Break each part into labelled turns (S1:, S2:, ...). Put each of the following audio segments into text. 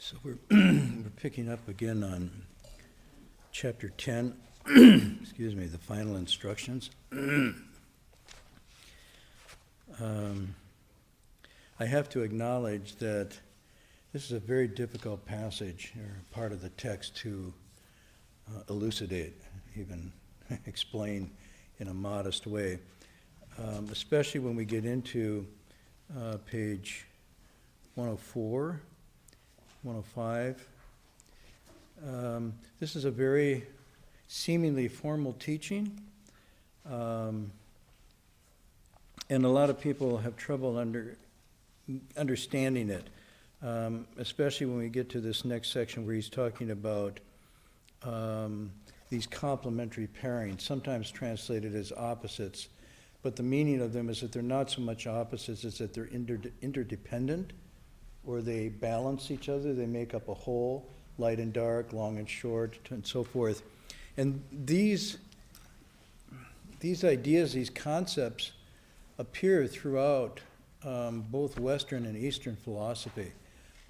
S1: So we're picking up again on chapter 10, excuse me, the final instructions. I have to acknowledge that this is a very difficult passage or part of the text to elucidate, even explain in a modest way, especially when we get into page 104. 105. This is a very seemingly formal teaching, and a lot of people have trouble understanding it, especially when we get to this next section where he's talking about these complementary pairings, sometimes translated as opposites, but the meaning of them is that they're not so much opposites, it's that they're interdependent, or they balance each other, they make up a whole, light and dark, long and short, and so forth. And these ideas, these concepts, appear throughout both Western and Eastern philosophy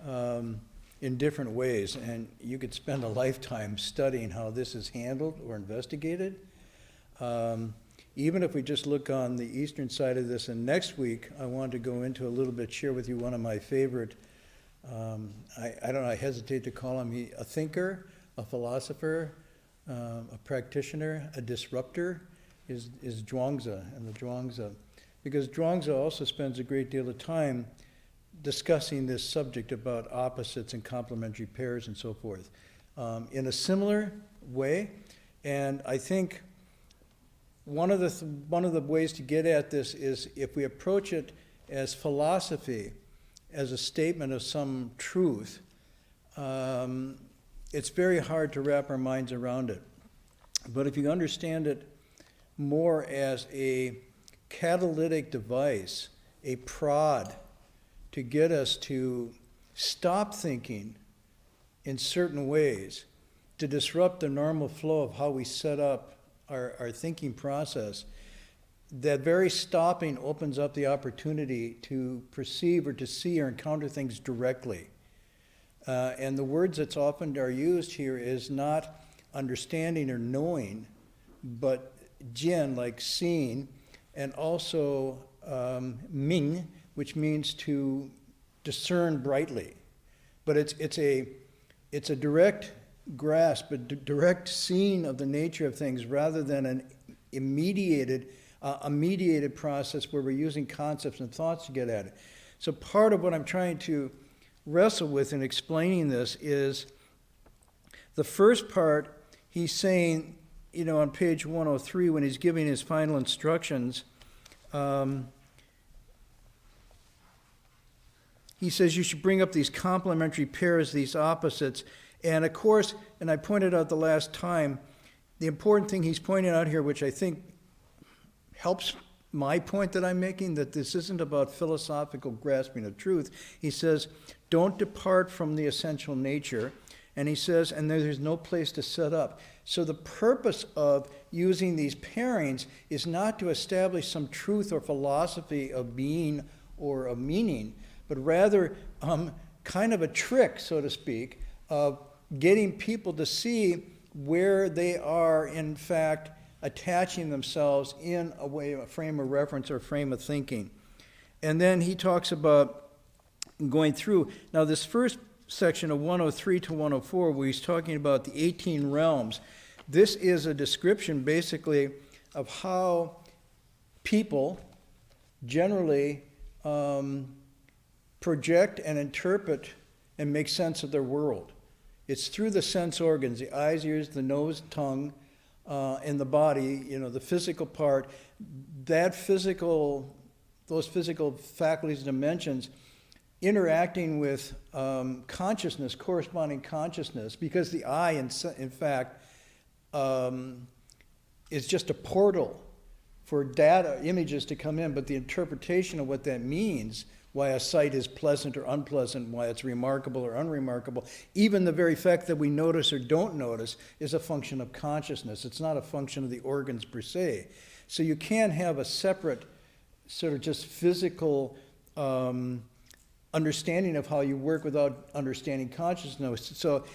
S1: in different ways. And you could spend a lifetime studying how this is handled or investigated. Even if we just look on the Eastern side of this, and next week I want to go into a little bit, share with you one of my favorite, I don't know, I hesitate to call him a thinker, a philosopher, a practitioner, a disruptor, is Zhuangzi and the Zhuangzi. Because Zhuangzi also spends a great deal of time discussing this subject about opposites and complementary pairs and so forth in a similar way. And I think one of the ways to get at this is if we approach it as philosophy, as a statement of some truth, it's very hard to wrap our minds around it. But if you understand it more as a catalytic device, a prod to get us to stop thinking in certain ways, to disrupt the normal flow of how we set up our thinking process, that very stopping opens up the opportunity to perceive or to see or encounter things directly. And the words that often are used here is not understanding or knowing, but jin, like seeing, and also ming, which means to discern brightly. But it's a direct grasp, a direct seeing of the nature of things rather than a mediated process where we're using concepts and thoughts to get at it. So part of what I'm trying to wrestle with in explaining this is the first part, he's saying, on page 103 when he's giving his final instructions, he says you should bring up these complementary pairs, these opposites. And of course, and I pointed out the last time, the important thing he's pointing out here, which I think helps my point that I'm making, that this isn't about philosophical grasping of truth. He says, don't depart from the essential nature. And he says, and there's no place to set up. So the purpose of using these pairings is not to establish some truth or philosophy of being or of meaning, but rather kind of a trick, so to speak, of getting people to see where they are, in fact, attaching themselves in a frame of reference or frame of thinking. And then he talks about going through. Now, this first section of 103 to 104, where he's talking about the 18 realms, this is a description, basically, of how people generally project and interpret and make sense of their world. It's through the sense organs, the eyes, ears, the nose, tongue, and the body, the physical part, those physical faculties and dimensions interacting with consciousness, corresponding consciousness, because the eye, in fact, is just a portal for data, images to come in, but the interpretation of what that means, why a sight is pleasant or unpleasant, why it's remarkable or unremarkable, even the very fact that we notice or don't notice is a function of consciousness. It's not a function of the organs per se. So you can't have a separate sort of just physical understanding of how you work without understanding consciousness. So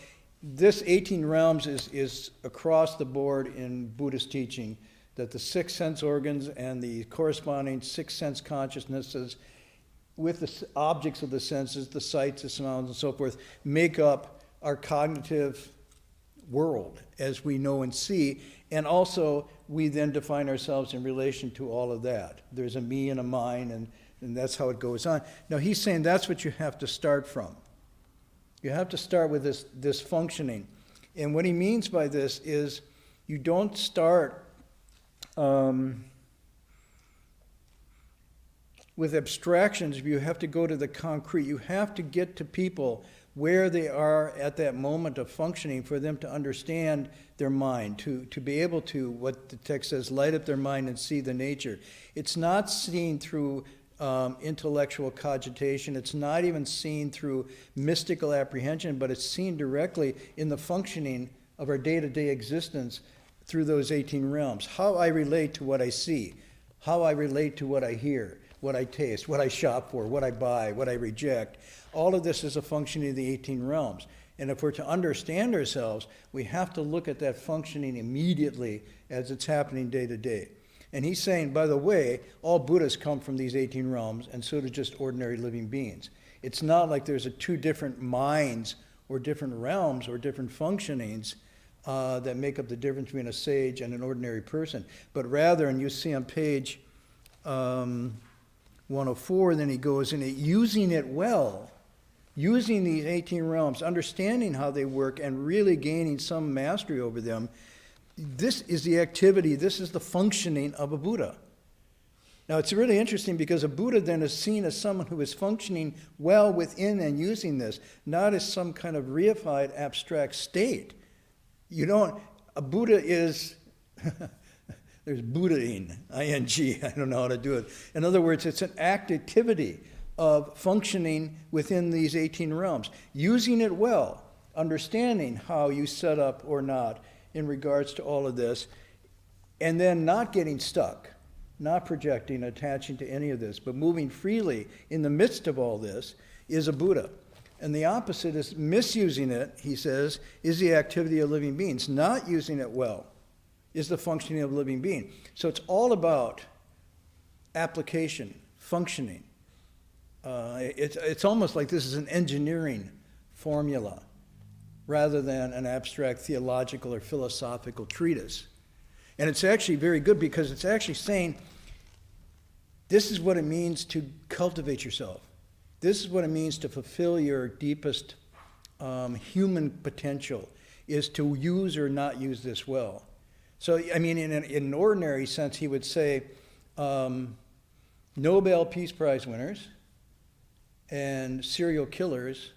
S1: this 18 realms is across the board in Buddhist teaching, that the 6 sense organs and the corresponding 6 sense consciousnesses with the objects of the senses, the sights, the sounds, and so forth, make up our cognitive world as we know and see. And also, we then define ourselves in relation to all of that. There's a me and a mine, and that's how it goes on. Now, he's saying that's what you have to start from. You have to start with this functioning. And what he means by this is you don't start with abstractions. You have to go to the concrete. You have to get to people where they are at that moment of functioning for them to understand their mind, to be able to, what the text says, light up their mind and see the nature. It's not seen through intellectual cogitation. It's not even seen through mystical apprehension, but it's seen directly in the functioning of our day-to-day existence through those 18 realms. How I relate to what I see, how I relate to what I hear, what I taste, what I shop for, what I buy, what I reject. All of this is a functioning of the 18 realms. And if we're to understand ourselves, we have to look at that functioning immediately as it's happening day to day. And he's saying, by the way, all Buddhists come from these 18 realms, and so do just ordinary living beings. It's not like there's two different minds or different realms or different functionings that make up the difference between a sage and an ordinary person. But rather, and you see on page 104, then he goes in it, using it well, using these 18 realms, understanding how they work, and really gaining some mastery over them. This is the activity, this is the functioning of a Buddha. Now, it's really interesting because a Buddha then is seen as someone who is functioning well within and using this, not as some kind of reified abstract state. A Buddha is, there's Buddhaing, I-N-G, I don't know how to do it. In other words, it's an activity of functioning within these 18 realms, using it well, understanding how you set up or not in regards to all of this, and then not getting stuck, not projecting, attaching to any of this, but moving freely in the midst of all this is a Buddha. And the opposite is misusing it, he says, is the activity of living beings. Not using it well is the functioning of a living being. So it's all about application, functioning. It's almost like this is an engineering formula rather than an abstract theological or philosophical treatise. And it's actually very good because it's actually saying this is what it means to cultivate yourself. This is what it means to fulfill your deepest human potential, is to use or not use this well. So, I mean, in an ordinary sense, he would say Nobel Peace Prize winners and serial killers,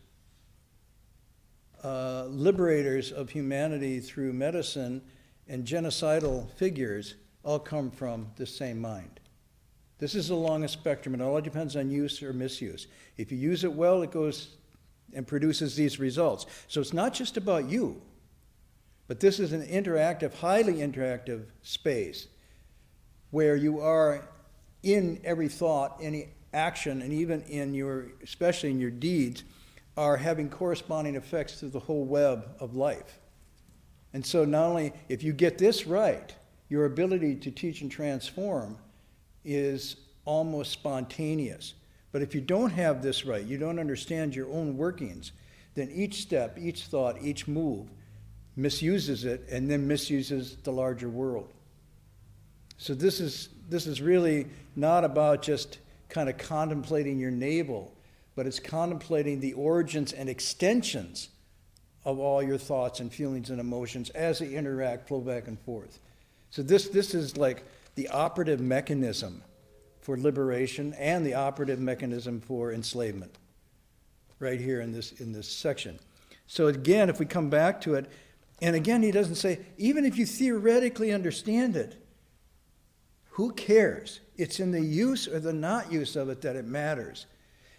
S1: liberators of humanity through medicine, and genocidal figures all come from the same mind. This is along a spectrum, and it all depends on use or misuse. If you use it well, it goes and produces these results. So it's not just about you, but this is an interactive, highly interactive space where you are in every thought, any action, and even in especially in your deeds, are having corresponding effects through the whole web of life. And so not only, if you get this right, your ability to teach and transform is almost spontaneous. But if you don't have this right, you don't understand your own workings, then each step, each thought, each move misuses it and then misuses the larger world. So this is really not about just kind of contemplating your navel, but it's contemplating the origins and extensions of all your thoughts and feelings and emotions as they interact, flow back and forth. So this is like the operative mechanism for liberation and the operative mechanism for enslavement, right here in this section. So again, if we come back to it, and again, he doesn't say, even if you theoretically understand it, who cares? It's in the use or the not use of it that it matters.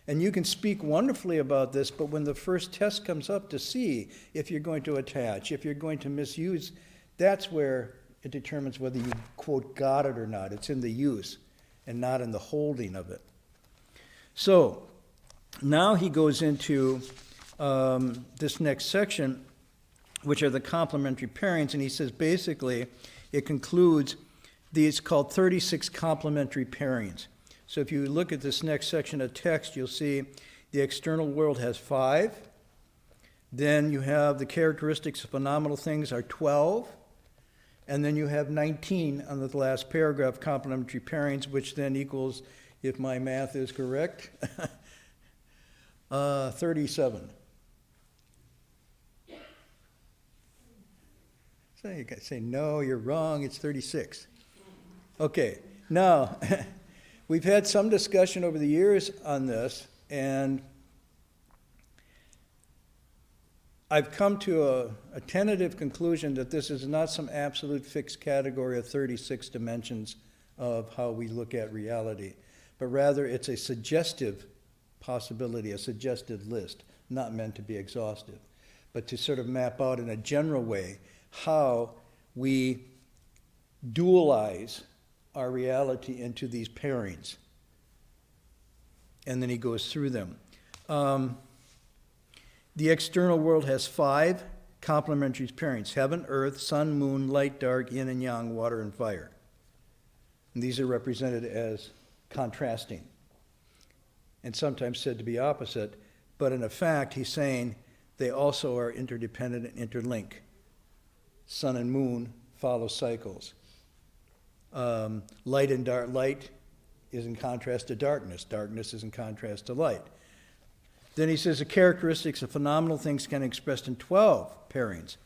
S1: And you can speak wonderfully about this, but when the first test comes up to see if you're going to attach, if you're going to misuse, that's where it determines whether you, quote, got it or not. It's in the use and not in the holding of it. So, Now he goes into this next section, which are the complementary pairings, and he says basically it concludes these called 36 complementary pairings. So if you look at this next section of text, you'll see the external world has 5. Then you have the characteristics of phenomenal things are 12. And then you have 19 on the last paragraph, complementary pairings, which then equals, if my math is correct, 37. So you guys say, no, you're wrong, it's 36. Okay, now, we've had some discussion over the years on this, and I've come to a tentative conclusion that this is not some absolute fixed category of 36 dimensions of how we look at reality, but rather it's a suggestive possibility, a suggested list, not meant to be exhaustive, but to sort of map out in a general way how we dualize our reality into these pairings. And then he goes through them. The external world has 5 complementary pairings: heaven, earth, sun, moon, light, dark, yin and yang, water and fire. And these are represented as contrasting and sometimes said to be opposite, but in effect he's saying they also are interdependent and interlink. Sun and moon follow cycles. Light and dark, light is in contrast to darkness. Darkness is in contrast to light. Then he says the characteristics of phenomenal things can be expressed in 12 pairings.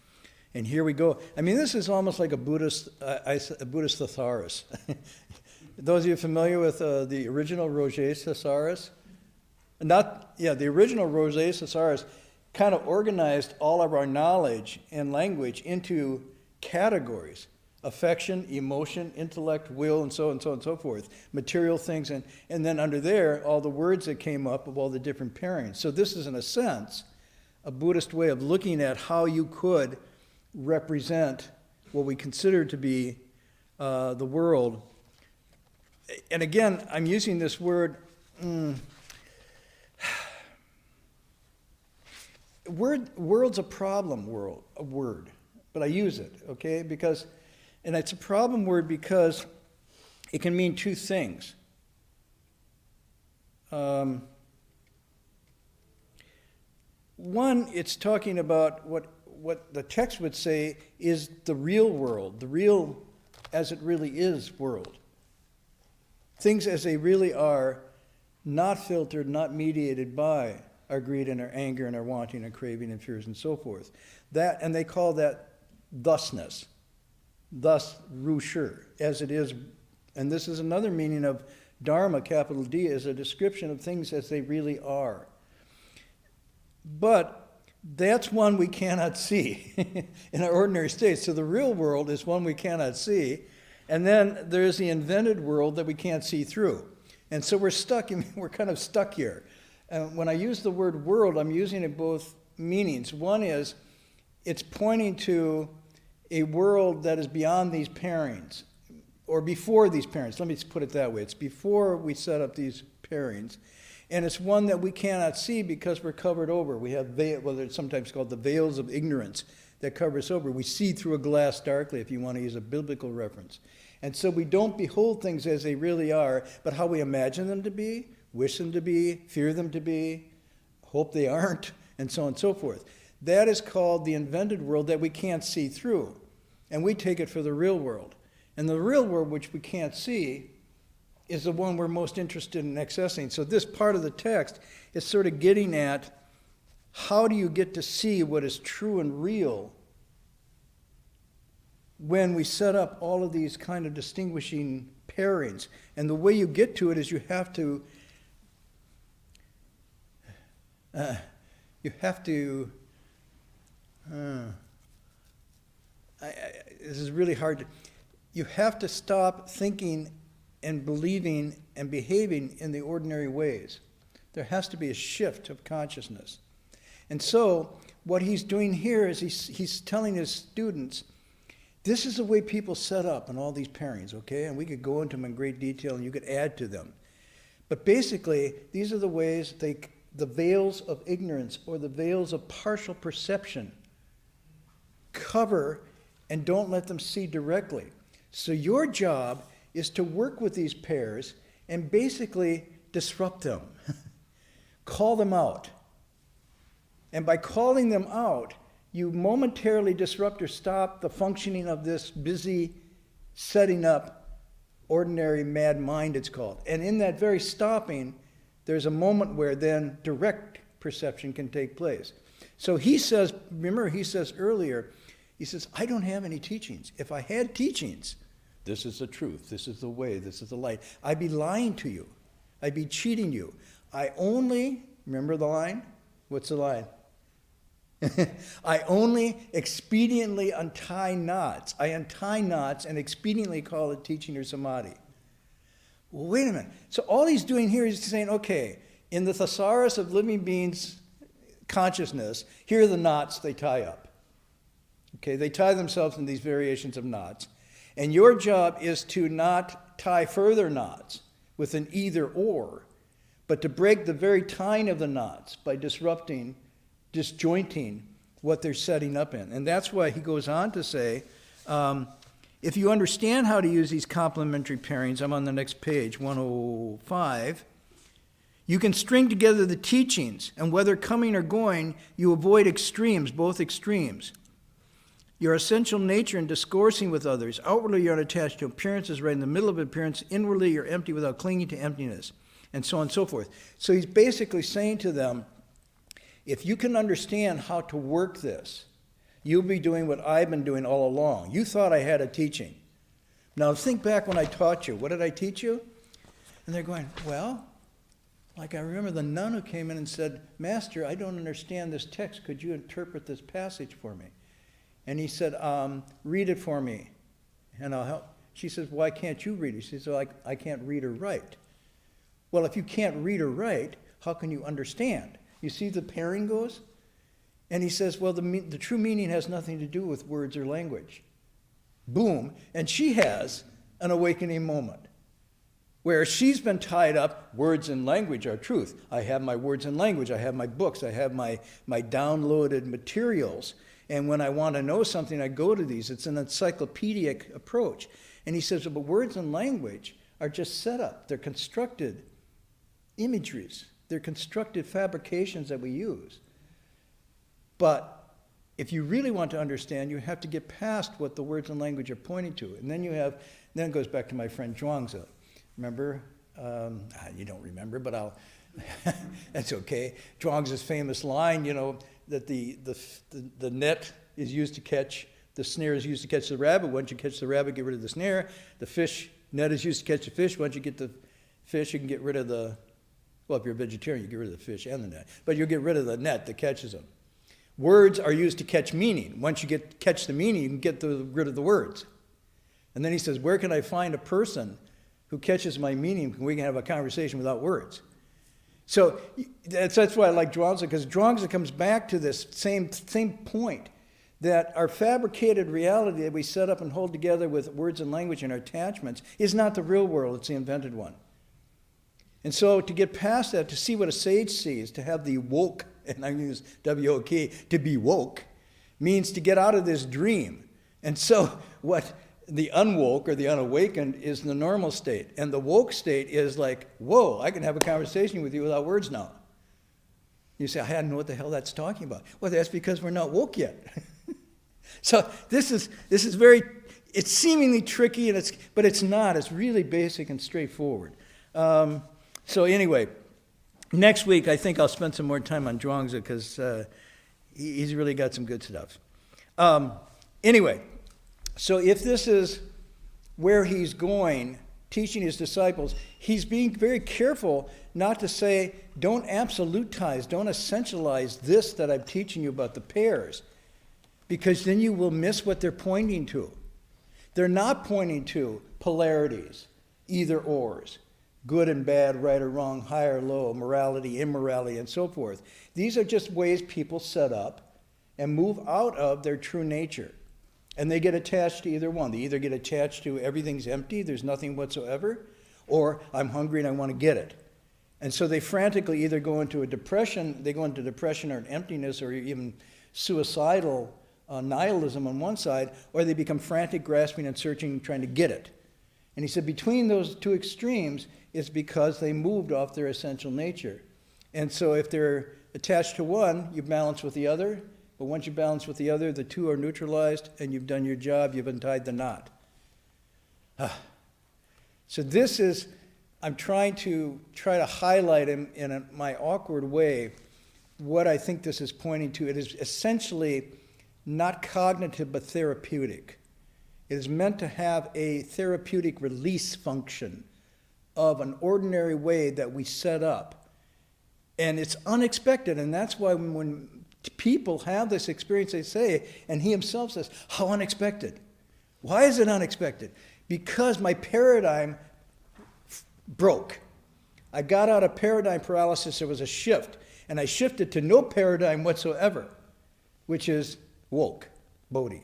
S1: And here we go. I mean, this is almost like a Buddhist thesaurus. Those of you familiar with the original Roget's thesaurus? The original Roget's thesaurus kind of organized all of our knowledge and language into categories: affection, emotion, intellect, will, and so on and so forth, material things, and then under there, all the words that came up of all the different pairings. So this is, in a sense, a Buddhist way of looking at how you could represent what we consider to be the world. And again, I'm using this word, world's a problem word, but I use it, okay? And it's a problem word because it can mean 2 things. One, it's talking about what the text would say is the real world, the real as it really is world. Things as they really are, not filtered, not mediated by our greed and our anger and our wanting and craving and fears and so forth. That, and they call that thusness. Thus, Rusher, as it is. And this is another meaning of Dharma, capital D, is a description of things as they really are. But that's one we cannot see in our ordinary state. So the real world is one we cannot see. And then there's the invented world that we can't see through. And so we're kind of stuck here. And when I use the word world, I'm using it both meanings. One is, it's pointing to a world that is beyond these pairings, or before these pairings. Let me put it that way. It's before we set up these pairings. And it's one that we cannot see because we're covered over. We have whether it's sometimes called the veils of ignorance that cover us over. We see through a glass darkly, if you want to use a biblical reference. And so we don't behold things as they really are, but how we imagine them to be, wish them to be, fear them to be, hope they aren't, and so on and so forth. That is called the invented world that we can't see through. And we take it for the real world. And the real world, which we can't see, is the one we're most interested in accessing. So this part of the text is sort of getting at how do you get to see what is true and real when we set up all of these kind of distinguishing pairings. And the way you get to it is you have to this is really hard. You have to stop thinking and believing and behaving in the ordinary ways. There has to be a shift of consciousness. And so what he's doing here is he's telling his students, this is the way people set up in all these pairings, okay? And we could go into them in great detail and you could add to them. But basically, these are the ways the veils of ignorance or the veils of partial perception. Cover and don't let them see directly. So your job is to work with these pairs and basically disrupt them. Call them out. And by calling them out, you momentarily disrupt or stop the functioning of this busy setting up ordinary mad mind, it's called. And in that very stopping, there's a moment where then direct perception can take place. So he says, remember he says earlier, he says, I don't have any teachings. If I had teachings, this is the truth, this is the way, this is the light, I'd be lying to you. I'd be cheating you. I only, remember the line? What's the line? I only expediently untie knots. I untie knots and expediently call it teaching or samadhi. Well, wait a minute. So all he's doing here is saying, okay, in the thesaurus of living beings' consciousness, here are the knots they tie up. Okay, they tie themselves in these variations of knots. And your job is to not tie further knots with an either or, but to break the very tying of the knots by disrupting, disjointing what they're setting up in. And that's why he goes on to say, if you understand how to use these complementary pairings, I'm on the next page, 105, you can string together the teachings, and whether coming or going, you avoid extremes, both extremes. Your essential nature in discoursing with others, outwardly you're unattached to appearances, right in the middle of appearance, inwardly you're empty without clinging to emptiness, and so on and so forth. So he's basically saying to them, if you can understand how to work this, you'll be doing what I've been doing all along. You thought I had a teaching. Now think back when I taught you. What did I teach you? And they're going, well, like I remember the nun who came in and said, Master, I don't understand this text. Could you interpret this passage for me? And he said, read it for me, and I'll help. She says, why can't you read it? She says, well, I can't read or write. Well, if you can't read or write, how can you understand? You see the pairing goes? And he says, well, the true meaning has nothing to do with words or language. Boom. And she has an awakening moment where she's been tied up. Words and language are truth. I have my words and language. I have my books. I have my downloaded materials. And when I want to know something, I go to these. It's an encyclopedic approach. And he says, well, but words and language are just set up. They're constructed imageries. They're constructed fabrications that we use. But if you really want to understand, you have to get past what the words and language are pointing to. And then then it goes back to my friend Zhuangzi. Remember? You don't remember, but I'll, that's okay. Zhuangzi's famous line, that the net is used to catch, the snare is used to catch the rabbit. Once you catch the rabbit, get rid of the snare. The fish net is used to catch the fish. Once you get the fish, you can get rid of the, well, if you're a vegetarian, you get rid of the fish and the net. But you'll get rid of the net that catches them. Words are used to catch meaning. Once you catch the meaning, you can get rid of the words. And then he says, where can I find a person who catches my meaning? We can have a conversation without words. So that's why I like Zhuangzi, because Zhuangzi comes back to this same point, that our fabricated reality that we set up and hold together with words and language and our attachments is not the real world, it's the invented one. And so to get past that, to see what a sage sees, to have the woke, and I use W-O-K, to be woke, means to get out of this dream. And so what the unwoke or the unawakened is the normal state. And the woke state is like, whoa, I can have a conversation with you without words now. You say, I don't know what the hell that's talking about. Well, that's because we're not woke yet. So this is very, it's seemingly tricky, but it's not. It's really basic and straightforward. So anyway, next week I think I'll spend some more time on Zhuangzi because he's really got some good stuff. Anyway, so if this is where he's going, teaching his disciples, he's being very careful not to say, don't absolutize, don't essentialize this that I'm teaching you about the pairs, because then you will miss what they're pointing to. They're not pointing to polarities, either ors, good and bad, right or wrong, high or low, morality, immorality, and so forth. These are just ways people set up and move out of their true nature. And they get attached to either one. They either get attached to everything's empty, there's nothing whatsoever, or I'm hungry and I want to get it. And so they frantically either go into a depression, they go into depression or an emptiness or even suicidal nihilism on one side, or they become frantic, grasping and searching, trying to get it. And he said between those two extremes is because they moved off their essential nature. And so if they're attached to one, you balance with the other. But once you balance with the other, the two are neutralized and you've done your job, you've untied the knot. So this is, I'm trying to highlight in my awkward way what I think this is pointing to. It is essentially not cognitive but therapeutic. It is meant to have a therapeutic release function of an ordinary way that we set up. And it's unexpected, and that's why when people have this experience, they say, and he himself says, how unexpected? Why is it unexpected? Because my paradigm broke. I got out of paradigm paralysis, there was a shift, and I shifted to no paradigm whatsoever, which is woke, Bodhi.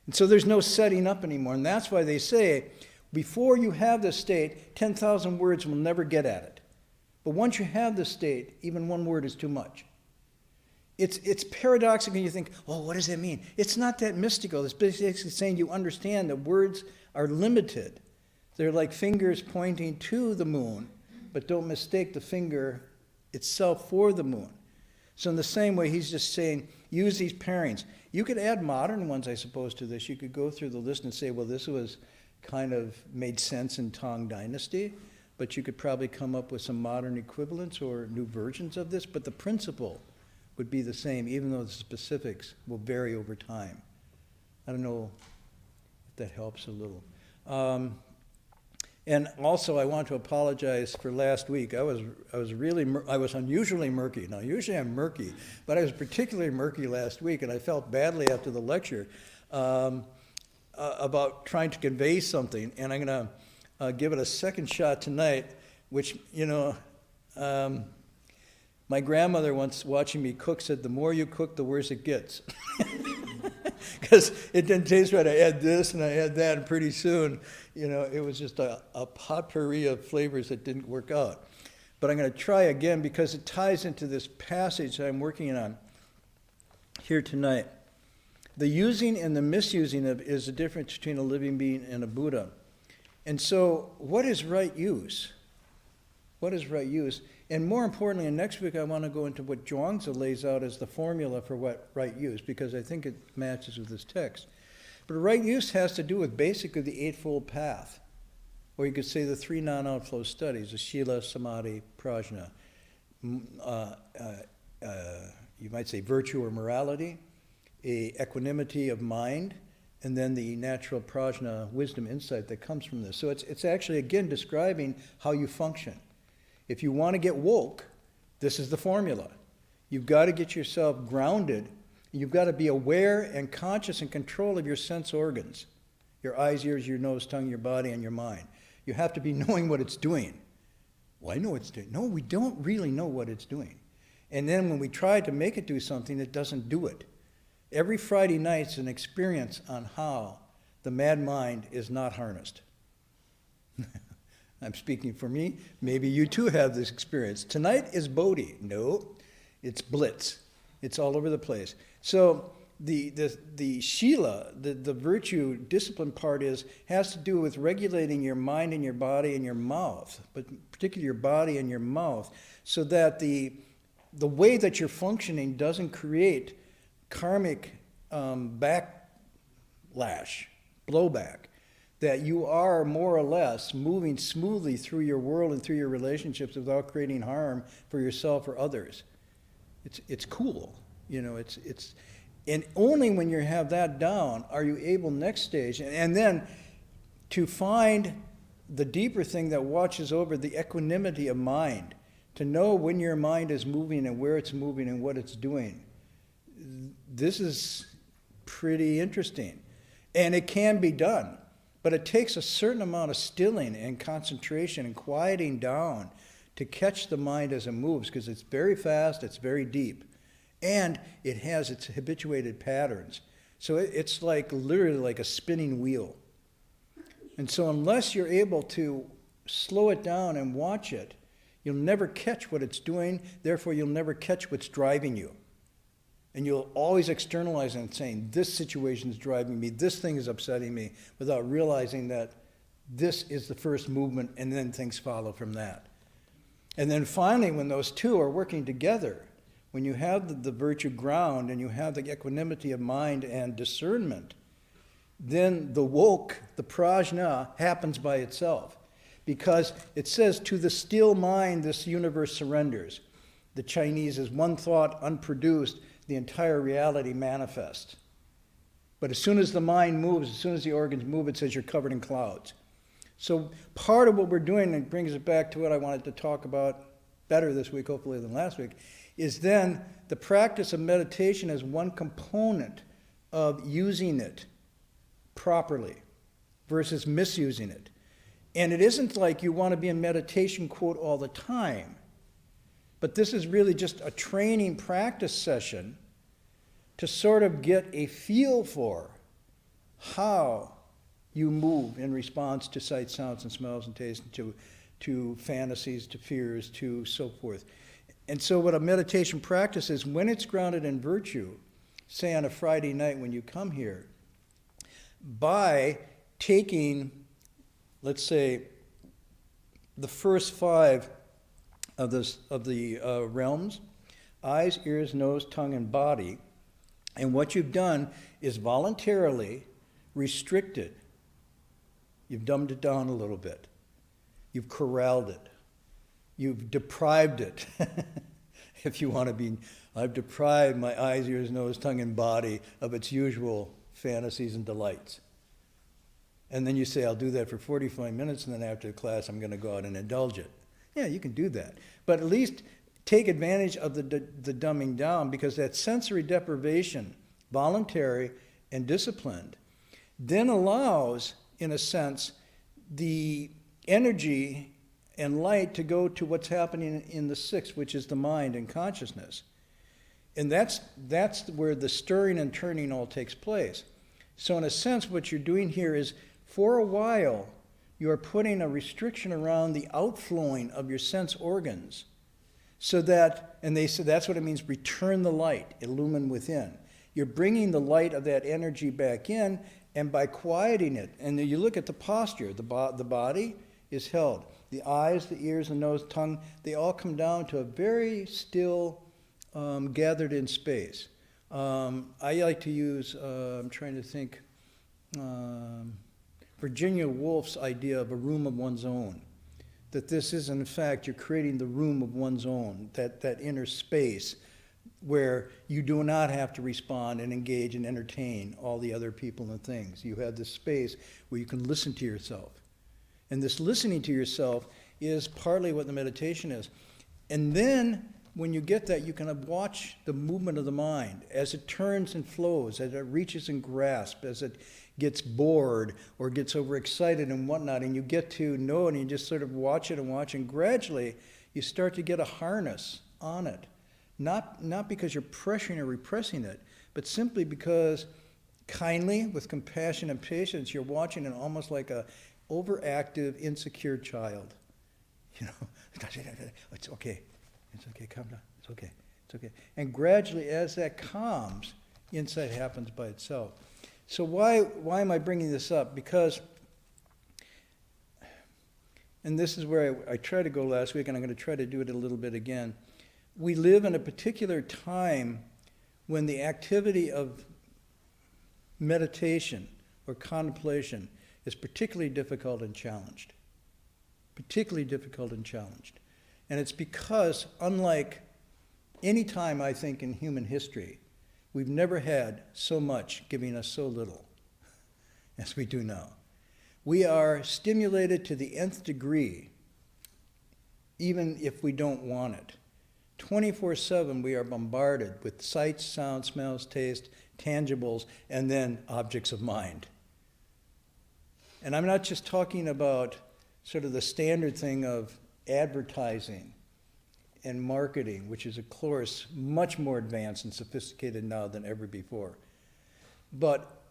S1: And so there's no setting up anymore, and that's why they say, before you have this state, 10,000 words will never get at it. But once you have this state, even one word is too much. It's paradoxical, you think, oh, what does that mean? It's not that mystical. It's basically saying you understand that words are limited. They're like fingers pointing to the moon, but don't mistake the finger itself for the moon. So in the same way, he's just saying, use these pairings. You could add modern ones, I suppose, to this. You could go through the list and say, well, this was kind of made sense in Tang Dynasty, but you could probably come up with some modern equivalents or new versions of this, but the principle would be the same, even though the specifics will vary over time. I don't know if that helps a little. And also, I want to apologize for last week. I was unusually murky. Now, usually I'm murky, but I was particularly murky last week, and I felt badly after the lecture about trying to convey something. And I'm going to give it a second shot tonight, which, my grandmother once watching me cook said, the more you cook, the worse it gets. Because it didn't taste right. I had this and I had that, and pretty soon, it was just a potpourri of flavors that didn't work out. But I'm going to try again because it ties into this passage that I'm working on here tonight. The using and the misusing is the difference between a living being and a Buddha. And so, what is right use? What is right use? And more importantly, and next week I want to go into what Zhuangzi lays out as the formula for what right use, because I think it matches with this text. But right use has to do with basically the Eightfold Path, or you could say the three non-outflow studies, the Shila, Samadhi, Prajna. You might say virtue or morality, a equanimity of mind, and then the natural prajna, wisdom, insight that comes from this. So it's actually, again, describing how you function. If you want to get woke, this is the formula. You've got to get yourself grounded. You've got to be aware and conscious and control of your sense organs, your eyes, ears, your nose, tongue, your body, and your mind. You have to be knowing what it's doing. Well, I know what it's doing. No, we don't really know what it's doing. And then when we try to make it do something, it doesn't do it. Every Friday night's an experience on how the mad mind is not harnessed. I'm speaking for me. Maybe you too have this experience. Tonight is Bodhi. No, it's blitz. It's all over the place. So the Shila, the virtue discipline part has to do with regulating your mind and your body and your mouth, but particularly your body and your mouth, so that the way that you're functioning doesn't create karmic backlash, blowback. That you are more or less moving smoothly through your world and through your relationships without creating harm for yourself or others. It's cool, it's and only when you have that down are you able next stage and then to find the deeper thing that watches over the equanimity of mind, to know when your mind is moving and where it's moving and what it's doing. This is pretty interesting, and it can be done. But it takes a certain amount of stilling and concentration and quieting down to catch the mind as it moves, because it's very fast, it's very deep, and it has its habituated patterns. So it's like literally like a spinning wheel. And so unless you're able to slow it down and watch it, You'll never catch what it's doing, therefore you'll never catch what's driving you. And you'll always externalize and saying, this situation is driving me, this thing is upsetting me, without realizing that this is the first movement, and then things follow from that. And then finally, when those two are working together, when you have the virtue ground and you have the equanimity of mind and discernment, then the woke, the prajna, happens by itself. Because it says, to the still mind, this universe surrenders. The Chinese is one thought unproduced, the entire reality manifests. But as soon as the mind moves, as soon as the organs move, it says you're covered in clouds. So part of what we're doing, and brings it back to what I wanted to talk about better this week, hopefully, than last week, is then the practice of meditation as one component of using it properly versus misusing it. And it isn't like you want to be in meditation, quote, all the time. But this is really just a training practice session to sort of get a feel for how you move in response to sights, sounds, and smells and tastes, to fantasies, to fears, to so forth. And so what a meditation practice is, when it's grounded in virtue, say on a Friday night when you come here, by taking, let's say, the first 5 of the realms, eyes, ears, nose, tongue, and body, and what you've done is voluntarily restricted. You've dumbed it down a little bit. You've corralled it. You've deprived it. If you want to be, I've deprived my eyes, ears, nose, tongue, and body of its usual fantasies and delights. And then you say, I'll do that for 45 minutes, and then after the class, I'm going to go out and indulge it. Yeah, you can do that. But at least take advantage of the dumbing down, because that sensory deprivation, voluntary and disciplined, then allows, in a sense, the energy and light to go to what's happening in the sixth, which is the mind and consciousness. And that's where the stirring and turning all takes place. So in a sense, what you're doing here is, for a while, you are putting a restriction around the outflowing of your sense organs, so that, and they say that's what it means, return the light, illumine within. You're bringing the light of that energy back in, and by quieting it, and you look at the posture, the body is held. The eyes, the ears, the nose, tongue, they all come down to a very still, gathered in space. I like to use, I'm trying to think, Virginia Woolf's idea of a room of one's own. That this is, in fact, you're creating the room of one's own, that inner space where you do not have to respond and engage and entertain all the other people and things. You have this space where you can listen to yourself. And this listening to yourself is partly what the meditation is. And then, when you get that, you can watch the movement of the mind as it turns and flows, as it reaches and grasps, as it gets bored or gets overexcited and whatnot, and you get to know it, and you just sort of watch it, and gradually you start to get a harness on it. Not because you're pressuring or repressing it, but simply because kindly, with compassion and patience, you're watching it almost like a overactive, insecure child. You know, it's okay, calm down, it's okay. And gradually, as that calms, insight happens by itself. So why am I bringing this up? Because, and this is where I tried to go last week, and I'm going to try to do it a little bit again. We live in a particular time when the activity of meditation or contemplation is particularly difficult and challenged. And it's because, unlike any time, I think, in human history, we've never had so much giving us so little as we do now. We are stimulated to the nth degree, even if we don't want it. 24/7, we are bombarded with sights, sounds, smells, taste, tangibles, and then objects of mind. And I'm not just talking about sort of the standard thing of advertising and marketing, which is, of course, much more advanced and sophisticated now than ever before. But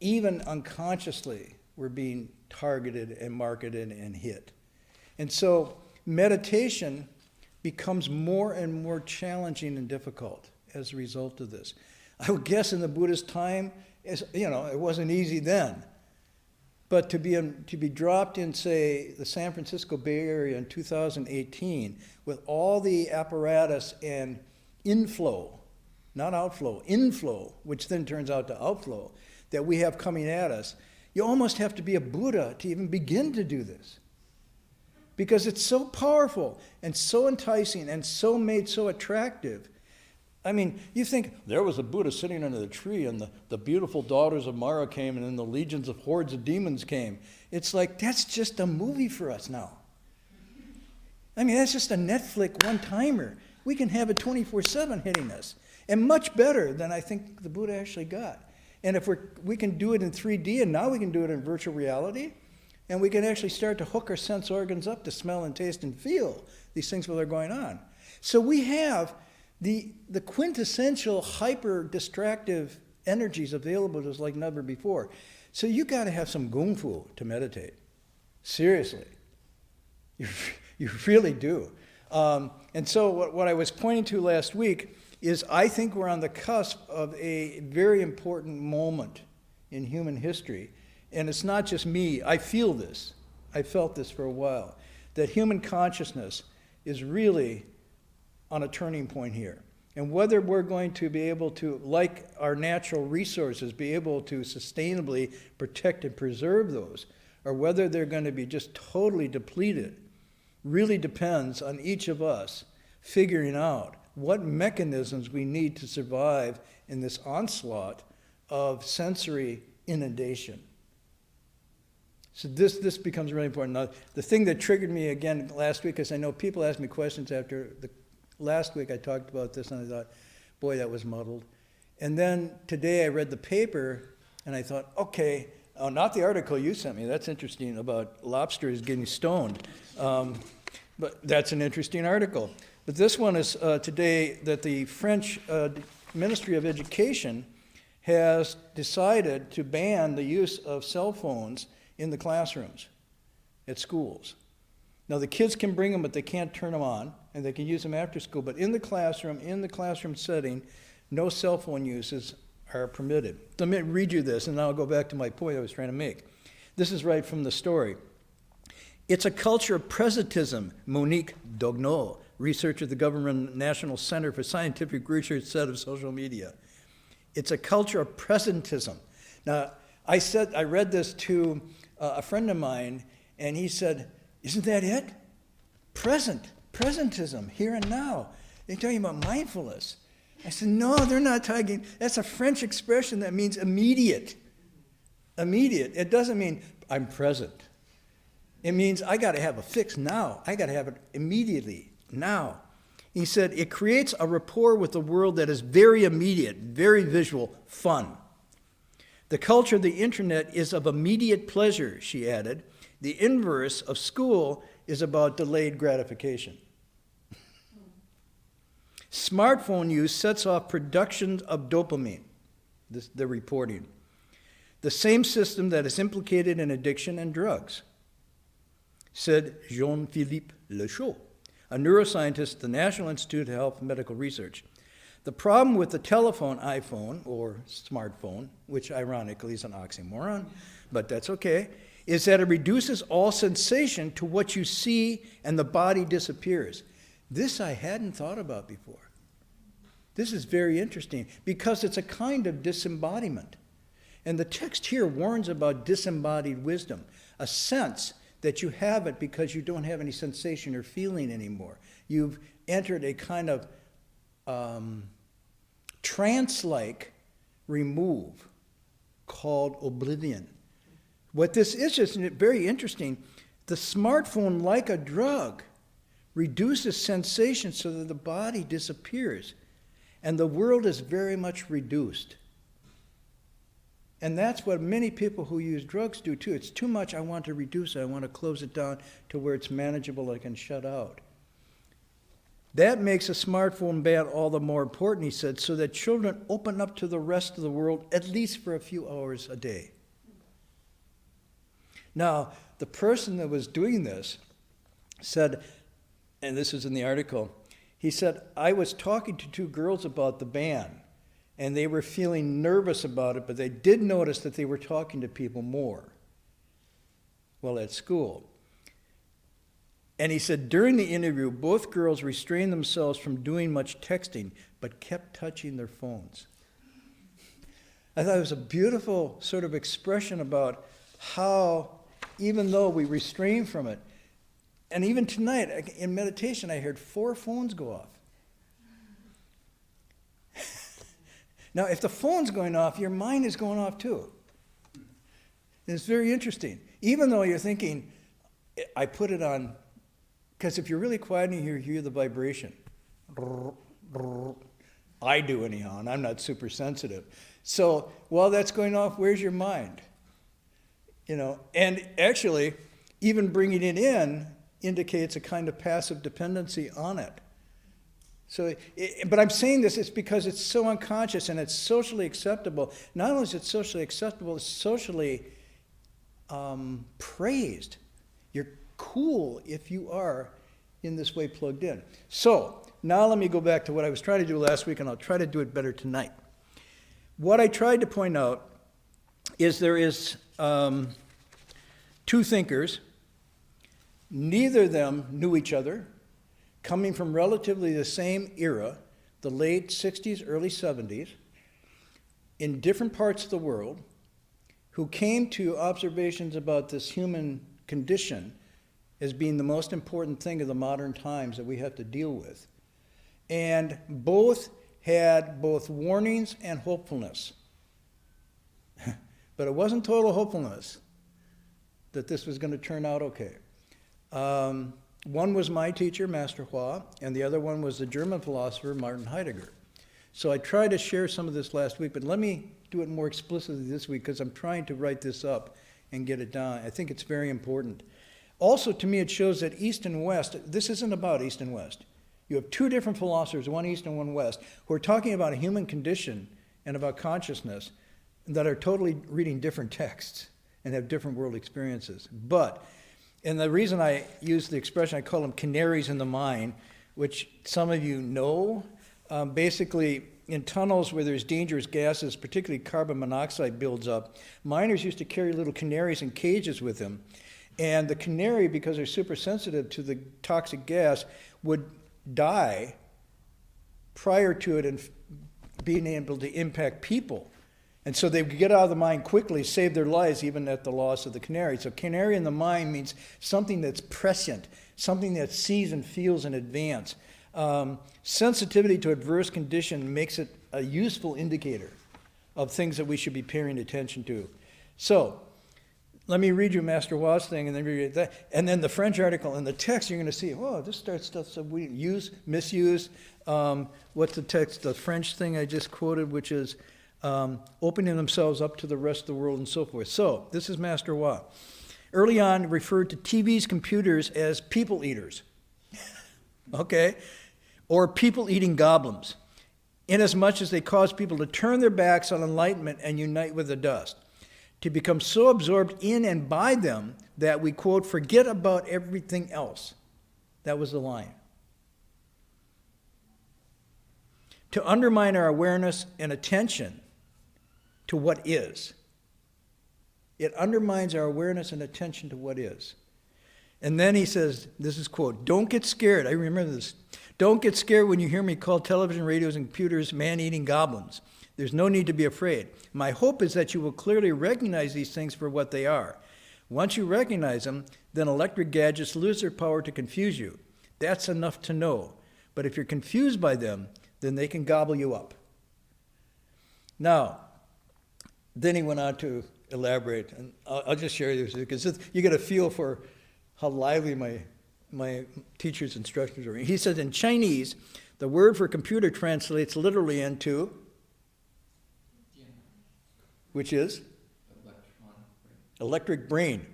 S1: even unconsciously, we're being targeted and marketed and hit. And so meditation becomes more and more challenging and difficult as a result of this. I would guess in the Buddha's time, it wasn't easy then. But to be dropped in, say, the San Francisco Bay Area in 2018 with all the apparatus and inflow, not outflow, inflow, which then turns out to outflow, that we have coming at us, you almost have to be a Buddha to even begin to do this. Because it's so powerful and so enticing and made so attractive. I mean, you think, there was a Buddha sitting under the tree and the beautiful daughters of Mara came and then the legions of hordes of demons came. It's like, that's just a movie for us now. I mean, that's just a Netflix one-timer. We can have it 24/7 hitting us. And much better than I think the Buddha actually got. And if we can do it in 3D, and now we can do it in virtual reality, and we can actually start to hook our sense organs up to smell and taste and feel these things while they're going on. So we have the quintessential hyper-distractive energies available to us like never before. So you got to have some kung fu to meditate. Seriously. You really do. And so what I was pointing to last week is I think we're on the cusp of a very important moment in human history. And it's not just me. I feel this. I felt this for a while. That human consciousness is really on a turning point here. And whether we're going to be able to, like our natural resources, be able to sustainably protect and preserve those, or whether they're going to be just totally depleted, really depends on each of us figuring out what mechanisms we need to survive in this onslaught of sensory inundation. So this becomes really important. Now, the thing that triggered me again last week, because I know people asked me questions after last week I talked about this, and I thought, boy, that was muddled. And then today I read the paper, and I thought, okay, not the article you sent me. That's interesting about lobsters getting stoned. But that's an interesting article. But this one is today that the French Ministry of Education has decided to ban the use of cell phones in the classrooms at schools. Now the kids can bring them, but they can't turn them on, and they can use them after school. But in the classroom setting, no cell phone uses are permitted. Let me read you this, and then I'll go back to my point I was trying to make. This is right from the story. It's a culture of presentism, Monique Dognot, researcher at the Government National Center for Scientific Research, said of social media. It's a culture of presentism. Now, I read this to a friend of mine, and he said, isn't that it? Presentism, here and now. They're talking about mindfulness. I said, no, they're not talking. That's a French expression that means immediate. Immediate. It doesn't mean I'm present. It means I got to have a fix now. I got to have it immediately, now. He said, it creates a rapport with the world that is very immediate, very visual, fun. The culture of the internet is of immediate pleasure, she added. The inverse of school is about delayed gratification. Smartphone use sets off production of dopamine, they're reporting. The same system that is implicated in addiction and drugs, said Jean-Philippe Lachaud, a neuroscientist at the National Institute of Health and Medical Research. The problem with the telephone, iPhone, or smartphone, which ironically is an oxymoron, but that's okay, is that it reduces all sensation to what you see and the body disappears. This I hadn't thought about before. This is very interesting because it's a kind of disembodiment. And the text here warns about disembodied wisdom, a sense that you have it because you don't have any sensation or feeling anymore. You've entered a kind of trance-like remove called oblivion. What this is just very interesting. The smartphone, like a drug, reduces sensation so that the body disappears. And the world is very much reduced. And that's what many people who use drugs do too. It's too much, I want to reduce it, I want to close it down to where it's manageable, I can shut out. That makes a smartphone ban all the more important, he said, so that children open up to the rest of the world at least for a few hours a day. Now, the person that was doing this said, and this is in the article, he said, I was talking to two girls about the ban, and they were feeling nervous about it, but they did notice that they were talking to people more while at school. And he said, during the interview, both girls restrained themselves from doing much texting, but kept touching their phones. I thought it was a beautiful sort of expression about how, even though we restrain from it, and even tonight, in meditation, I heard 4 phones go off. Now, if the phone's going off, your mind is going off too. And it's very interesting. Even though you're thinking, I put it on, because if you're really quiet and you hear the vibration, I do anyhow, and I'm not super sensitive. So while that's going off, where's your mind? You know, and actually, even bringing it in indicates a kind of passive dependency on it. So, but I'm saying this, it's because it's so unconscious and it's socially acceptable. Not only is it socially acceptable, it's socially praised. You're cool if you are in this way plugged in. So, now let me go back to what I was trying to do last week, and I'll try to do it better tonight. What I tried to point out is there is 2 thinkers. Neither of them knew each other, coming from relatively the same era, the late 60s, early 70s, in different parts of the world, who came to observations about this human condition as being the most important thing of the modern times that we have to deal with. And both had both warnings and hopefulness. But it wasn't total hopefulness that this was going to turn out okay. One was my teacher, Master Hui, and the other one was the German philosopher, Martin Heidegger. So I tried to share some of this last week, but let me do it more explicitly this week because I'm trying to write this up and get it down. I think it's very important. Also, to me, it shows that East and West, this isn't about East and West. You have 2 different philosophers, one East and one West, who are talking about a human condition and about consciousness that are totally reading different texts and have different world experiences. But, and the reason I use the expression, I call them canaries in the mine, which some of you know. Basically, in tunnels where there's dangerous gases, particularly carbon monoxide builds up, miners used to carry little canaries in cages with them. And the canary, because they're super sensitive to the toxic gas, would die prior to it and being able to impact people. And so they would get out of the mine quickly, save their lives even at the loss of the canary. So canary in the mine means something that's prescient, something that sees and feels in advance. Sensitivity to adverse condition makes it a useful indicator of things that we should be paying attention to. So, let me read you Master Hui's thing, and then read that. And then the French article and the text, you're going to see, oh, this starts stuff that we use, misuse. What's the text? The French thing I just quoted, which is opening themselves up to the rest of the world and so forth. So, this is Master Hui. Early on, referred to TVs, computers as people eaters. Okay? Or people-eating goblins, inasmuch as they cause people to turn their backs on enlightenment and unite with the dust, to become so absorbed in and by them that we, quote, forget about everything else. That was the line. To undermine our awareness and attention to what is. It undermines our awareness and attention to what is. And then he says, this is quote, don't get scared. I remember this. Don't get scared when you hear me call television, radios, and computers man-eating goblins. There's no need to be afraid. My hope is that you will clearly recognize these things for what they are. Once you recognize them, then electric gadgets lose their power to confuse you. That's enough to know. But if you're confused by them, then they can gobble you up. Now, then he went on to elaborate, and I'll just share this because you get a feel for how lively my teacher's instructions were. He said in Chinese, the word for computer translates literally into, which is? Electric brain.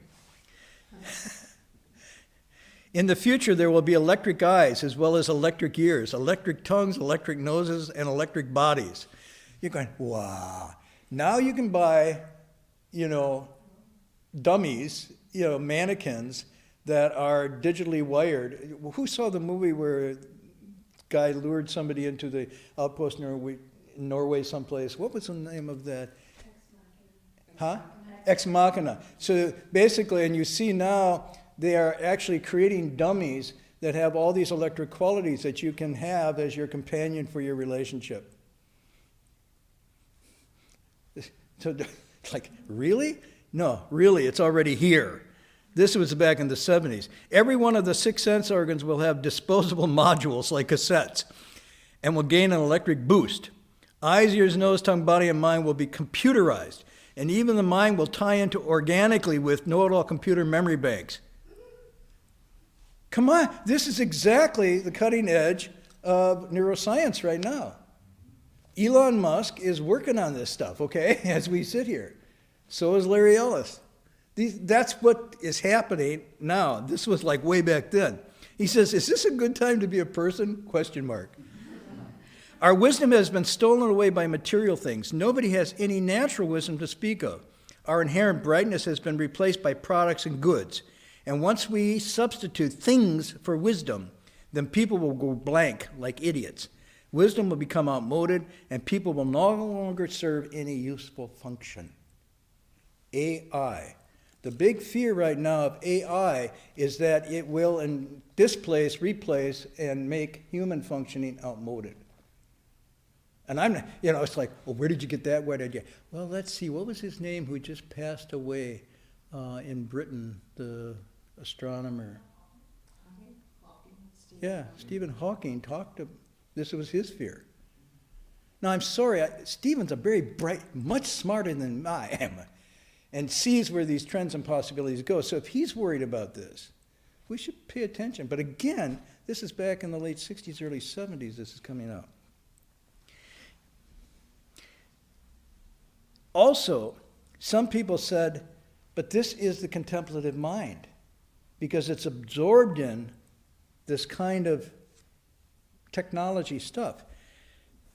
S1: In the future, there will be electric eyes as well as electric ears, electric tongues, electric noses, and electric bodies. You're going, wow. Now you can buy, dummies, mannequins that are digitally wired. Who saw the movie where a guy lured somebody into the outpost in Norway someplace? What was the name of that? Huh? Ex Machina. So basically, and you see now, they are actually creating dummies that have all these electric qualities that you can have as your companion for your relationship. So, like, really? No, really, it's already here. This was back in the 70s. Every one of the 6 sense organs will have disposable modules like cassettes and will gain an electric boost. Eyes, ears, nose, tongue, body, and mind will be computerized. And even the mind will tie into organically with know-it-all computer memory banks. Come on, this is exactly the cutting edge of neuroscience right now. Elon Musk is working on this stuff, okay, as we sit here. So is Larry Ellis. That's what is happening now. This was like way back then. He says, is this a good time to be a person? Question mark. Our wisdom has been stolen away by material things. Nobody has any natural wisdom to speak of. Our inherent brightness has been replaced by products and goods. And once we substitute things for wisdom, then people will go blank like idiots. Wisdom will become outmoded, and people will no longer serve any useful function. AI. The big fear right now of AI is that it will displace, replace, and make human functioning outmoded. And I'm, it's like, well, where did you get that? Where did you? Well, let's see, what was his name who just passed away in Britain, the astronomer? Yeah, Stephen Hawking talked. This was his fear. Now, I'm sorry, Stephen's a very bright, much smarter than I am, and sees where these trends and possibilities go. So if he's worried about this, we should pay attention. But again, this is back in the late 60s, early 70s, this is coming out. Also, some people said, but this is the contemplative mind, because it's absorbed in this kind of technology stuff.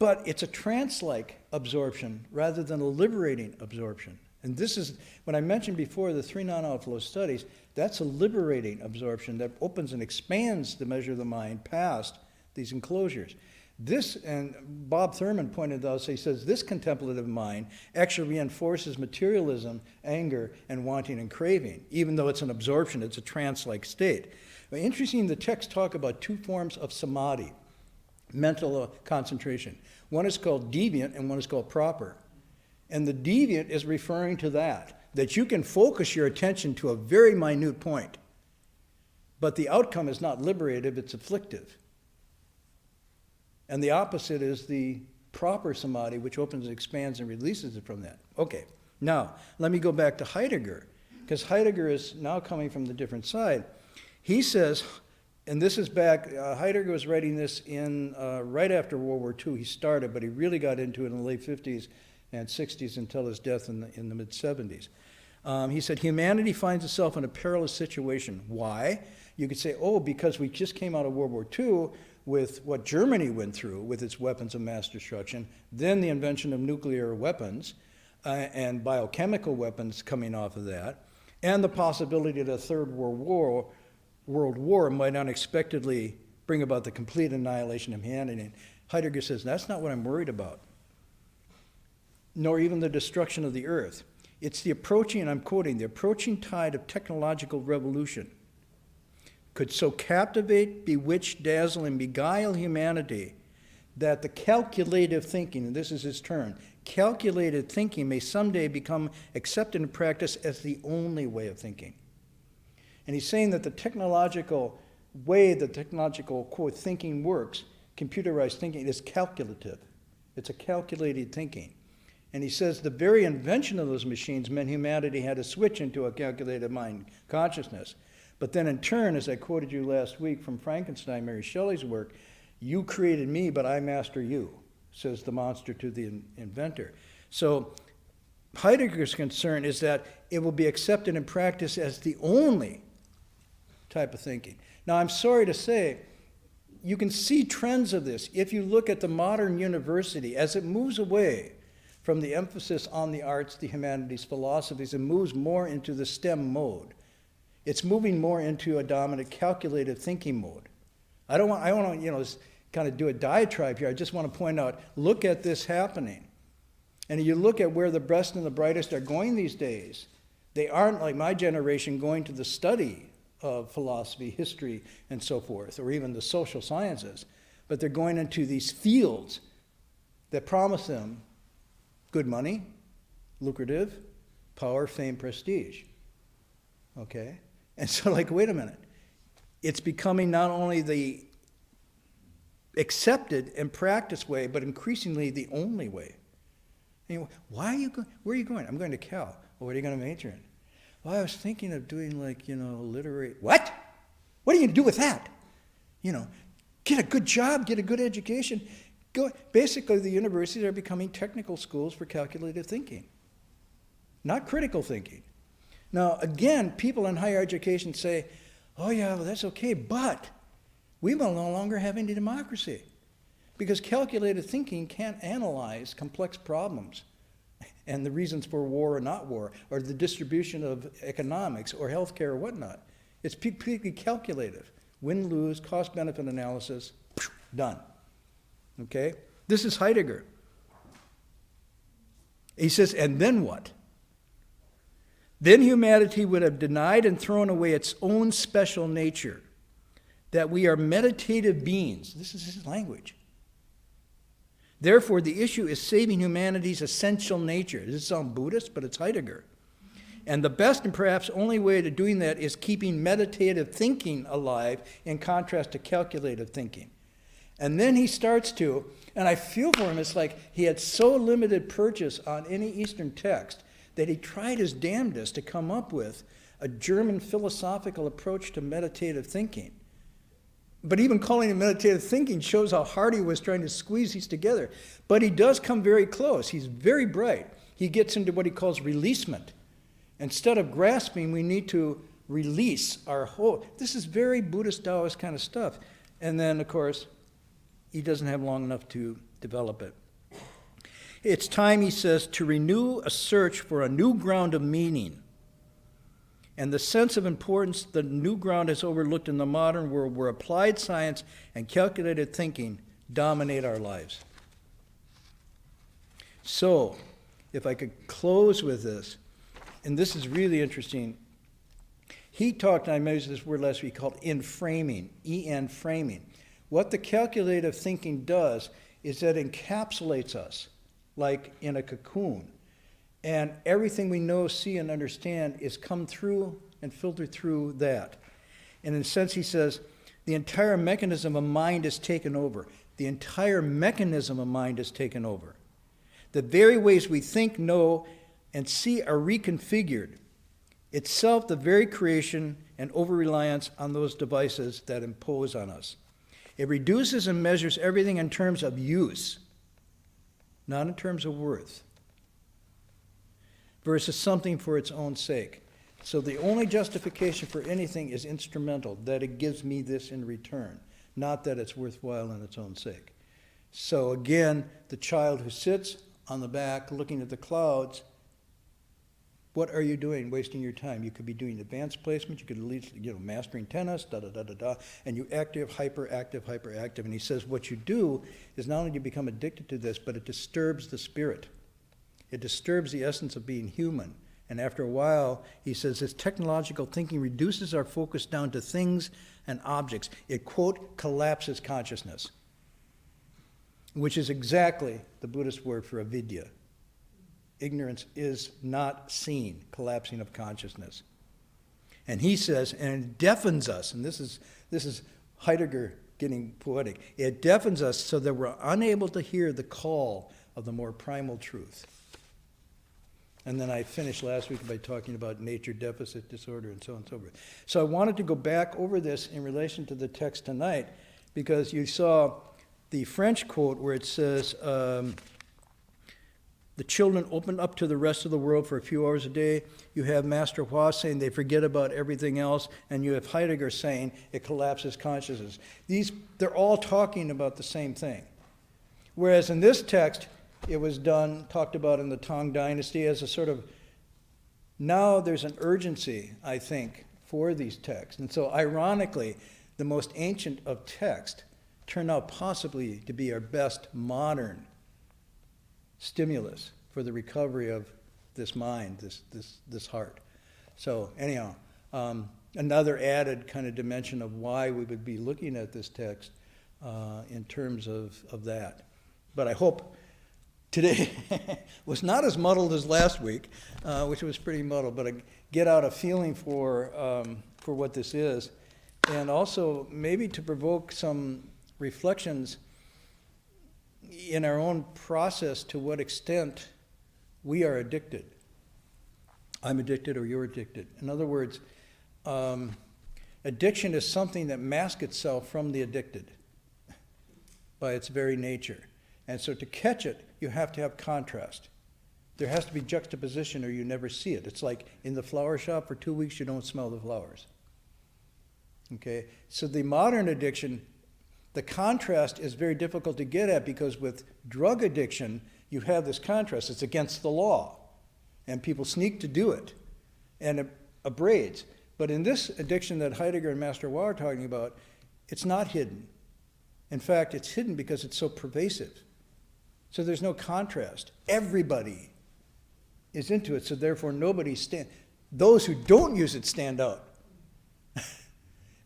S1: But it's a trance-like absorption rather than a liberating absorption. And this is, when I mentioned before the 3 non-outflow studies, that's a liberating absorption that opens and expands the measure of the mind past these enclosures. This, and Bob Thurman pointed out, he says, this contemplative mind actually reinforces materialism, anger, and wanting and craving. Even though it's an absorption, it's a trance-like state. But interesting, the texts talk about 2 forms of samadhi, mental concentration. One is called deviant and one is called proper. And the deviant is referring to that you can focus your attention to a very minute point, but the outcome is not liberative, it's afflictive. And the opposite is the proper samadhi, which opens, expands, and releases it from that. Okay, now, let me go back to Heidegger, because Heidegger is now coming from the different side. He says, and this is back, Heidegger was writing this in right after World War II. He started, but he really got into it in the late 50s and 60s until his death in the mid-70s. He said, humanity finds itself in a perilous situation. Why? You could say, oh, because we just came out of World War II with what Germany went through with its weapons of mass destruction, then the invention of nuclear weapons and biochemical weapons coming off of that, and the possibility that a third world war might unexpectedly bring about the complete annihilation of humanity. And Heidegger says, that's not what I'm worried about, nor even the destruction of the earth. It's the approaching, and I'm quoting, the approaching tide of technological revolution could so captivate, bewitch, dazzle, and beguile humanity that the calculative thinking, and this is his term, calculated thinking may someday become accepted in practice as the only way of thinking. And he's saying that the technological way the technological, quote, thinking works, computerized thinking, is calculative. It's a calculated thinking. And he says the very invention of those machines meant humanity had to switch into a calculated mind consciousness. But then in turn, as I quoted you last week from Frankenstein, Mary Shelley's work, you created me, but I master you, says the monster to the inventor. So Heidegger's concern is that it will be accepted in practice as the only type of thinking. Now, I'm sorry to say, you can see trends of this if you look at the modern university as it moves away from the emphasis on the arts, the humanities, philosophies, and moves more into the STEM mode. It's moving more into a dominant calculative thinking mode. I want to, kind of do a diatribe here. I just want to point out, look at this happening. And you look at where the best and the brightest are going these days. They aren't, like my generation, going to the study of philosophy, history, and so forth, or even the social sciences. But they're going into these fields that promise them good money, lucrative, power, fame, prestige. Okay? And so, wait a minute. It's becoming not only the accepted and practiced way, but increasingly the only way. And why are you going? Where are you going? I'm going to Cal. Well, what are you going to major in? Well, I was thinking of doing literary. What? What are you going to do with that? Get a good job, get a good education. Basically, the universities are becoming technical schools for calculative thinking, not critical thinking. Now, again, people in higher education say, oh yeah, well, that's okay, but we will no longer have any democracy because calculated thinking can't analyze complex problems and the reasons for war or not war, or the distribution of economics or healthcare or whatnot. It's purely calculative. Win-lose, cost-benefit analysis, done. Okay? This is Heidegger. He says, and then what? Then humanity would have denied and thrown away its own special nature, that we are meditative beings. This is his language. Therefore, the issue is saving humanity's essential nature. This sounds Buddhist, but it's Heidegger. And the best and perhaps only way to doing that is keeping meditative thinking alive in contrast to calculative thinking. And then he starts to, and I feel for him, it's like he had so limited purchase on any Eastern text that he tried his damnedest to come up with a German philosophical approach to meditative thinking. But even calling it meditative thinking shows how hard he was trying to squeeze these together. But he does come very close. He's very bright. He gets into what he calls releasement. Instead of grasping, we need to release our whole. This is very Buddhist Taoist kind of stuff. And then, of course, he doesn't have long enough to develop it. It's time, he says, to renew a search for a new ground of meaning. And the sense of importance the new ground is overlooked in the modern world where applied science and calculated thinking dominate our lives. So, if I could close with this, and this is really interesting. He talked, and I used this word last week, called enframing, E-N framing. What the calculative thinking does is that it encapsulates us like in a cocoon. And everything we know, see, and understand is come through and filtered through that. And in a sense, he says, the entire mechanism of mind is taken over. The entire mechanism of mind is taken over. The very ways we think, know, and see are reconfigured. Itself the very creation and over-reliance on those devices that impose on us. It reduces and measures everything in terms of use, not in terms of worth, versus something for its own sake. So the only justification for anything is instrumental, that it gives me this in return, not that it's worthwhile in its own sake. So again, the child who sits on the back looking at the clouds, what are you doing wasting your time? You could be doing advanced placement, you could at least, mastering tennis, and you hyperactive. And he says what you do is not only do you become addicted to this, but it disturbs the spirit. It disturbs the essence of being human. And after a while, he says, this technological thinking reduces our focus down to things and objects. It, quote, collapses consciousness, which is exactly the Buddhist word for avidya. Ignorance is not seen, collapsing of consciousness. And he says, and it deafens us, and this is Heidegger getting poetic, it deafens us so that we're unable to hear the call of the more primal truth. And then I finished last week by talking about nature deficit disorder and so on and so forth. So I wanted to go back over this in relation to the text tonight, because you saw the French quote where it says, the children open up to the rest of the world for a few hours a day. You have Master Hui saying they forget about everything else, and you have Heidegger saying it collapses consciousness. They're all talking about the same thing. Whereas in this text, it was talked about in the Tang Dynasty as a sort of, now there's an urgency, I think, for these texts. And so ironically, the most ancient of text turned out possibly to be our best modern stimulus for the recovery of this mind, this heart. So anyhow, another added kind of dimension of why we would be looking at this text in terms of that. But I hope today was not as muddled as last week, which was pretty muddled, but I get out a feeling for what this is, and also maybe to provoke some reflections in our own process to what extent we are addicted. I'm addicted or you're addicted. In other words, addiction is something that masks itself from the addicted by its very nature. And so to catch it, you have to have contrast. There has to be juxtaposition or you never see it. It's like in the flower shop for 2 weeks you don't smell the flowers. Okay? So the modern addiction, the contrast is very difficult to get at because with drug addiction, you have this contrast. It's against the law. And people sneak to do it. And it abrades. But in this addiction that Heidegger and Master Hui are talking about, it's not hidden. In fact, it's hidden because it's so pervasive. So there's no contrast. Everybody is into it, so therefore nobody those who don't use it stand out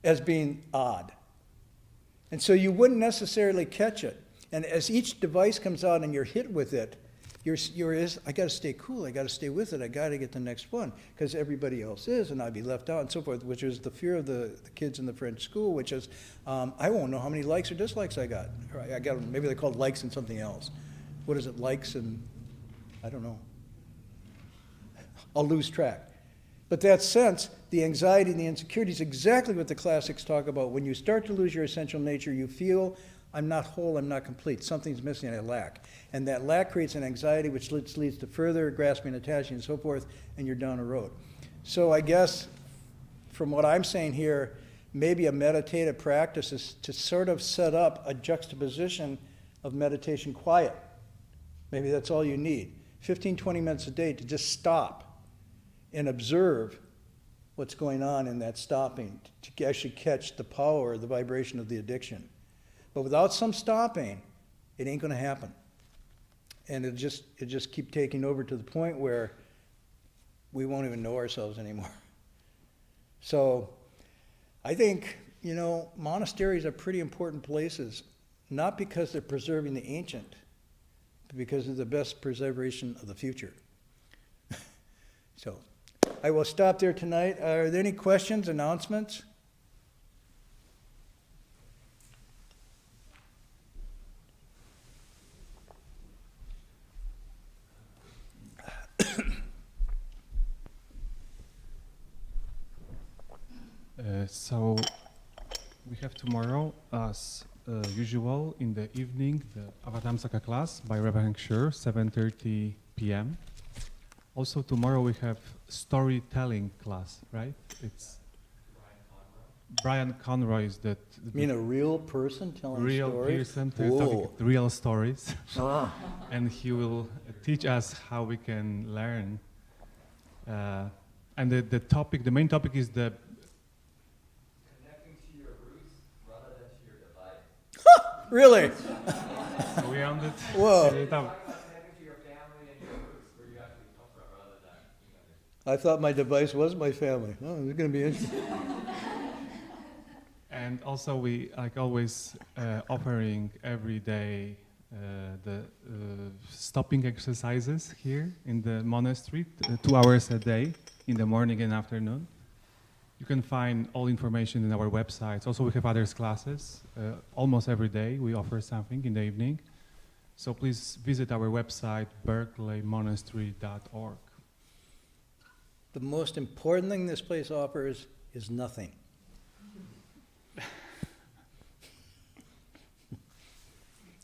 S1: as being odd. And so you wouldn't necessarily catch it. And as each device comes out and you're hit with it, I got to stay cool, I got to stay with it, I got to get the next one, because everybody else is, and I'd be left out and so forth, which is the fear of the kids in the French school, which is, I won't know how many likes or dislikes I got. Maybe they're called likes and something else. What is it, likes and, I don't know. I'll lose track. But that sense, the anxiety and the insecurity is exactly what the classics talk about. When you start to lose your essential nature, you feel, I'm not whole, I'm not complete. Something's missing, I lack. And that lack creates an anxiety which leads to further grasping, attaching, and so forth, and you're down a road. So I guess from what I'm saying here, maybe a meditative practice is to sort of set up a juxtaposition of meditation quiet. Maybe that's all you need. 15, 20 minutes a day to just stop and observe what's going on in that stopping, to actually catch the power, the vibration of the addiction. But without some stopping, it ain't going to happen. And it just keep taking over to the point where we won't even know ourselves anymore. So I think, monasteries are pretty important places, not because they're preserving the ancient, but because they're the best preservation of the future. So I will stop there tonight. Are there any questions, announcements?
S2: So we have tomorrow, as usual, in the evening, the Avatamsaka class by Reverend Shure, 7:30 p.m. Also tomorrow we have storytelling class, right? It's Brian Conroy is that.
S1: You mean a real person telling
S2: real
S1: stories?
S2: Person talking real stories.
S1: Ah.
S2: And he will teach us how we can learn. And the main topic is the
S1: Really?
S2: Are we on it?
S1: Whoa.
S3: Connecting to your family and your roots, where you actually come from, rather than
S1: I thought my device was my family. Oh, it's going to be interesting.
S2: And also we, like always, offering every day the stopping exercises here in the monastery, 2 hours a day, in the morning and afternoon. You can find all information in our websites. Also, we have others classes. Almost every day we offer something in the evening. So please visit our website, berkeleymonastery.org.
S1: The most important thing this place offers is nothing.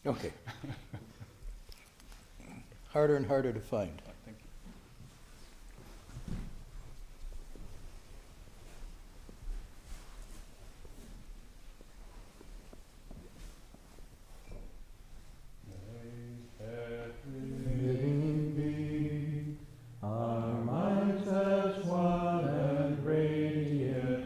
S1: Okay. Harder and harder to find.
S2: Thank you.
S1: Our minds as one and radiant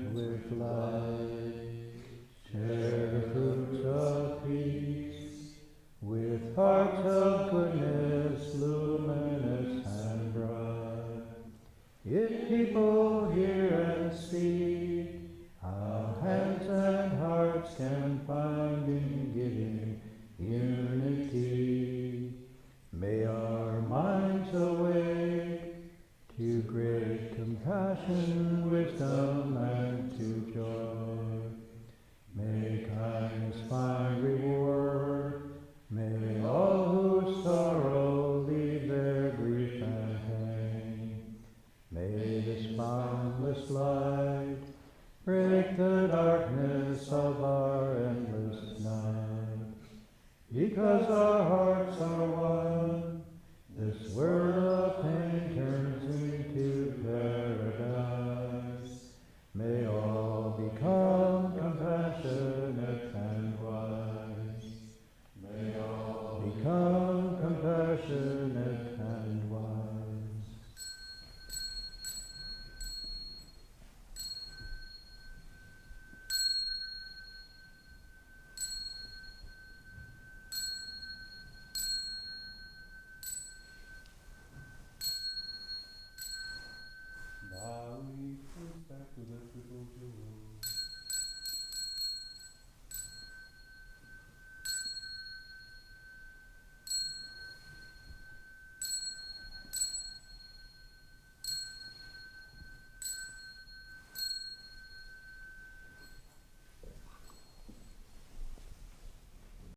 S4: how hands and hearts can find in giving unity. May our minds awake to great compassion, wisdom, and to joy. May kindness find reward. May all who sorrow leave their grief and pain. May this boundless light break the darkness of our endless night. Because our hearts are one, this world of pain turns